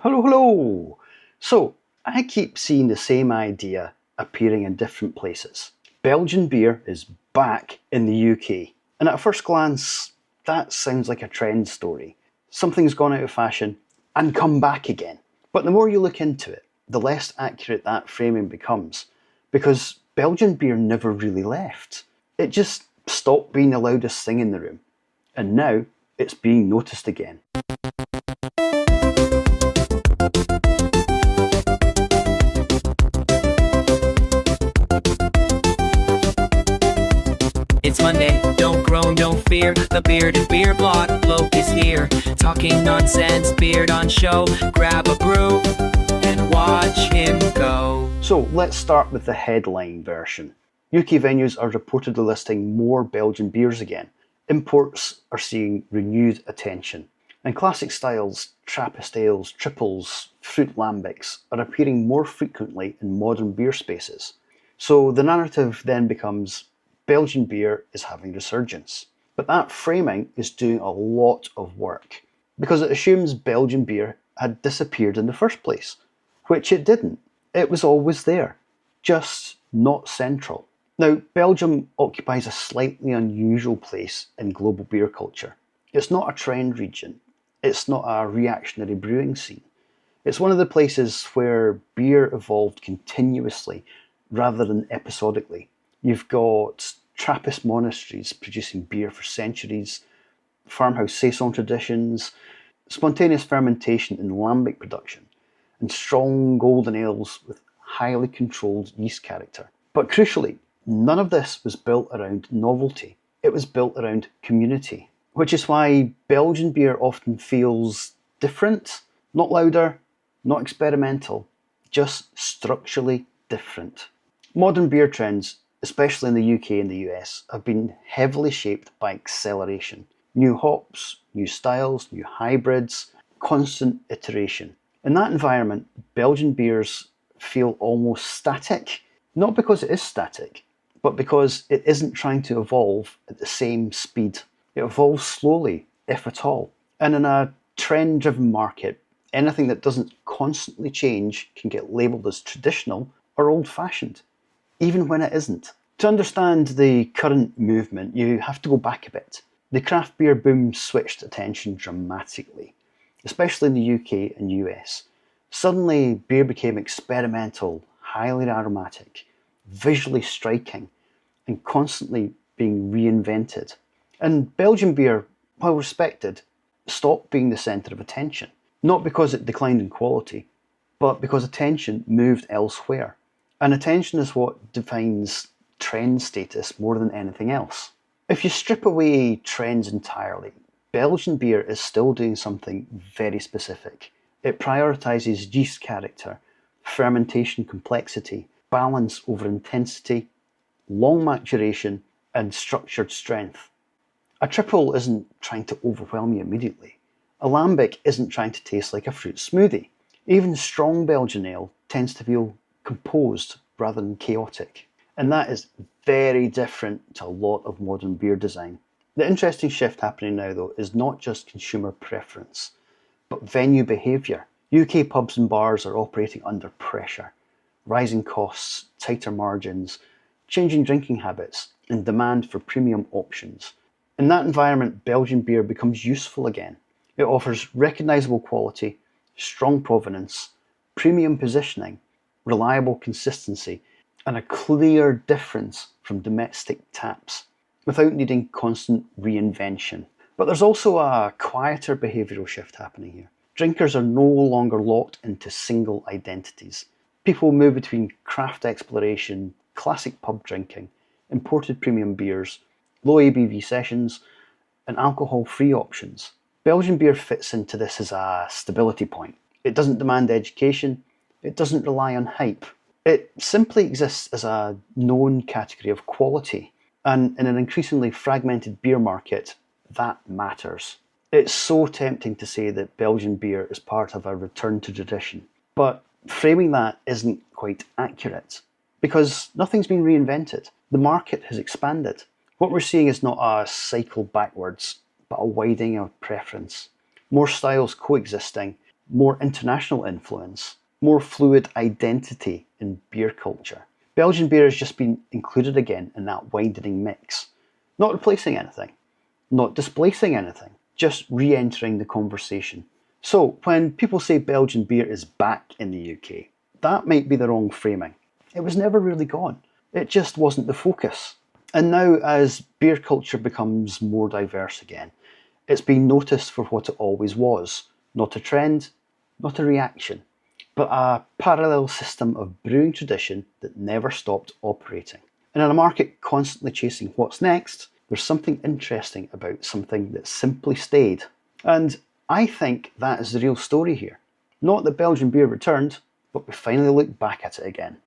Hello, hello! So, I keep seeing the same idea appearing in different places. Belgian beer is back in the UK. And at first glance, that sounds like a trend story. Something's gone out of fashion and come back again. But the more you look into it, the less accurate that framing becomes. Because Belgian beer never really left. It just stopped being the loudest thing in the room. And now it's being noticed again. It's Monday, don't groan, don't fear. The Beard and Beer blog bloke is here. Talking nonsense, beard on show. Grab a brew and watch him go. So let's start with the headline version. UK venues are reportedly listing more Belgian beers again. Imports are seeing renewed attention. And classic styles, Trappist ales, triples, fruit lambics are appearing more frequently in modern beer spaces. So the narrative then becomes Belgian beer is having resurgence. But that framing is doing a lot of work because it assumes Belgian beer had disappeared in the first place, which it didn't. It was always there, just not central. Now, Belgium occupies a slightly unusual place in global beer culture. It's not a trend region. It's not a reactionary brewing scene. It's one of the places where beer evolved continuously rather than episodically. You've got Trappist monasteries producing beer for centuries, farmhouse saison traditions, spontaneous fermentation in lambic production, and strong golden ales with highly controlled yeast character. But crucially, none of this was built around novelty. It was built around community, which is why Belgian beer often feels different, not louder, not experimental, just structurally different. Modern beer trends, especially in the UK and the US, have been heavily shaped by acceleration. New hops, new styles, new hybrids, constant iteration. In that environment, Belgian beers feel almost static, not because it is static, but because it isn't trying to evolve at the same speed. It evolves slowly, if at all. And in a trend-driven market, anything that doesn't constantly change can get labelled as traditional or old-fashioned, even when it isn't. To understand the current movement, you have to go back a bit. The craft beer boom switched attention dramatically, especially in the UK and US. Suddenly, beer became experimental, highly aromatic, visually striking, and constantly being reinvented. And Belgian beer, while respected, stopped being the centre of attention, not because it declined in quality, but because attention moved elsewhere. And attention is what defines trend status more than anything else. If you strip away trends entirely, Belgian beer is still doing something very specific. It prioritises yeast character, fermentation complexity, balance over intensity, long maturation, and structured strength. A triple isn't trying to overwhelm you immediately. A lambic isn't trying to taste like a fruit smoothie. Even strong Belgian ale tends to feel composed rather than chaotic. And that is very different to a lot of modern beer design. The interesting shift happening now, though, is not just consumer preference, but venue behaviour. UK pubs and bars are operating under pressure. Rising costs, tighter margins, changing drinking habits, and demand for premium options. In that environment, Belgian beer becomes useful again. It offers recognisable quality, strong provenance, premium positioning, reliable consistency, and a clear difference from domestic taps without needing constant reinvention. But there's also a quieter behavioural shift happening here. Drinkers are no longer locked into single identities. People move between craft exploration, classic pub drinking, imported premium beers, low ABV sessions, and alcohol-free options. Belgian beer fits into this as a stability point. It doesn't demand education, it doesn't rely on hype. It simply exists as a known category of quality, and in an increasingly fragmented beer market, that matters. It's so tempting to say that Belgian beer is part of a return to tradition, but framing that isn't quite accurate, because nothing's been reinvented. The market has expanded. What we're seeing is not a cycle backwards, but a widening of preference. More styles coexisting, more international influence, more fluid identity in beer culture. Belgian beer has just been included again in that widening mix. Not replacing anything, not displacing anything, just re-entering the conversation. So when people say Belgian beer is back in the UK, that might be the wrong framing. It was never really gone. It just wasn't the focus. And now, as beer culture becomes more diverse again, it's being noticed for what it always was. Not a trend, not a reaction, but a parallel system of brewing tradition that never stopped operating. And in a market constantly chasing what's next, there's something interesting about something that simply stayed. And I think that is the real story here. Not that Belgian beer returned, but we finally look back at it again.